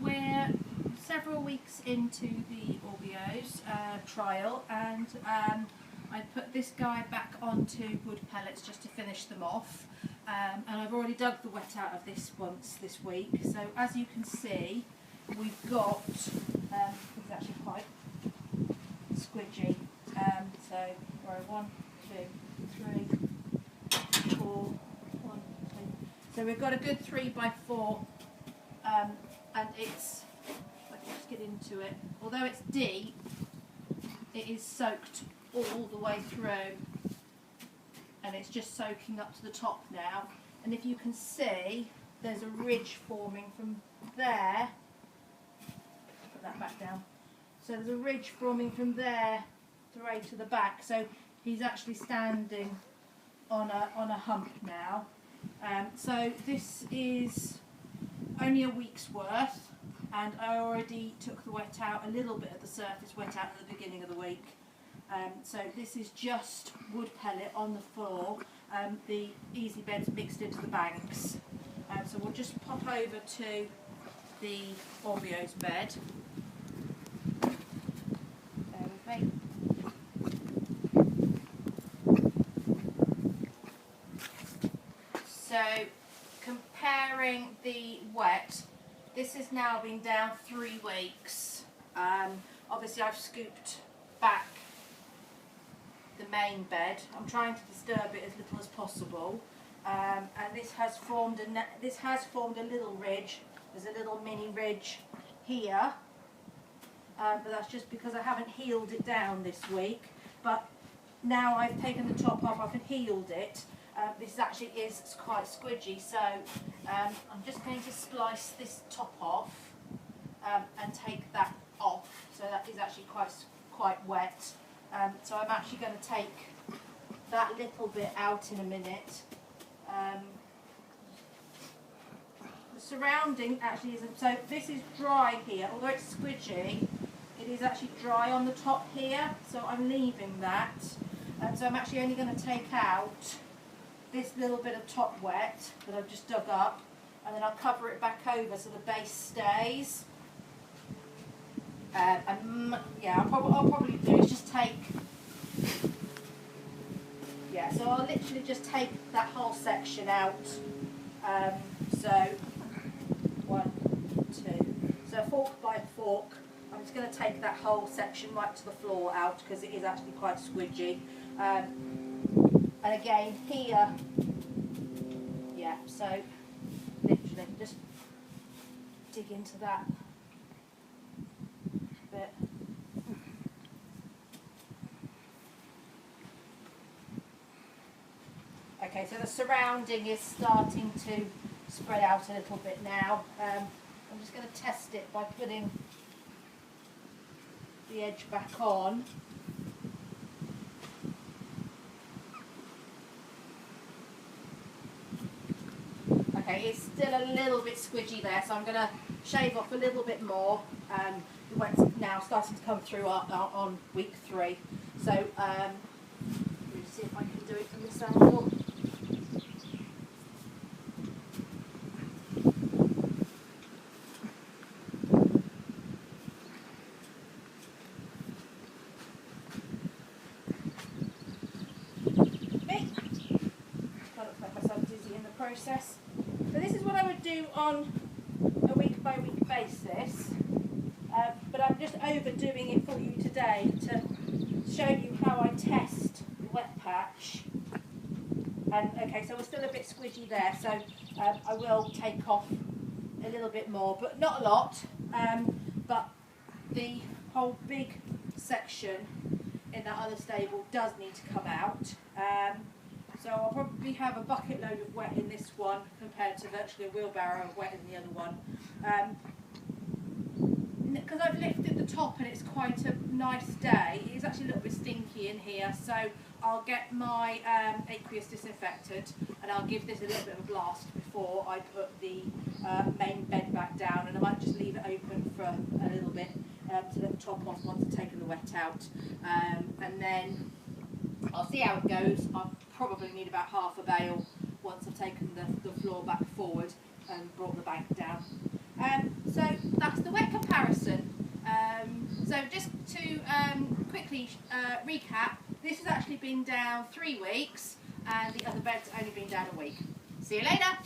we're several weeks into the Aubiose trial, and I put this guy back onto wood pellets just to finish them off, and I've already dug the wet out of this once this week. So as you can see, we've got, it's actually quite squidgy, so row 1, 2, 3, 4, 1, 2. So we've got a good 3x4, and it's, if I can just get into it, although it's deep, it is soaked all the way through, and it's just soaking up to the top now. And if you can see, there's a ridge forming from there. Put that back down. So there's a ridge forming from there through to the back. So he's actually standing on a hump now. So this is only a week's worth, and I already took the wet out, a little bit of the surface wet out at the beginning of the week. So this is just wood pellet on the floor, the easy beds mixed into the banks. So we'll just pop over to the Aubiose bed. Bear with me. So comparing the wet, this has now been down 3 weeks. Obviously I've scooped back the main bed. I'm trying to disturb it as little as possible, and this has formed a little ridge. There's a little mini ridge here, but that's just because I haven't healed it down this week. But now I've taken the top off, I've healed it. This actually is quite squidgy, so I'm just going to splice this top off and take that off. So that is actually quite wet. So I'm actually going to take that little bit out in a minute. The surrounding actually isn't, so this is dry here, although it's squidgy, it is actually dry on the top here, so I'm leaving that. So I'm actually only going to take out this little bit of top wet that I've just dug up, and then I'll cover it back over so the base stays. And yeah, I'll probably do is just take, yeah, so I'll literally just take that whole section out. So 1, 2, so fork by fork, I'm just going to take that whole section right to the floor out because it is actually quite squidgy. And again here, yeah, so literally just dig into that bit. Okay, so the surrounding is starting to spread out a little bit now. I'm just going to test it by putting the edge back on. Okay, it's still a little bit squidgy there, so I'm going to shave off a little bit more. The wet's now starting to come through on week 3. So let me see if I can do it from this angle. Process. So this is what I would do on a week by week basis, but I'm just overdoing it for you today to show you how I test the wet patch. And okay, so we're still a bit squidgy there, so I will take off a little bit more, but not a lot. But the whole big section in that other stable does need to come out. So I'll probably have a bucket load of wet in this one compared to virtually a wheelbarrow of wet in the other one. Because I've lifted the top and it's quite a nice day, it's actually a little bit stinky in here, so I'll get my aqueous disinfectant and I'll give this a little bit of a blast before I put the main bed back down, and I might just leave it open for a little bit to let the top off once I've taken the wet out. And then I'll see how it goes. I'll probably need about half a bale once I've taken the floor back forward and brought the bank down. So that's the wet comparison. So just to quickly recap, this has actually been down 3 weeks and the other bed's only been down a week. See you later.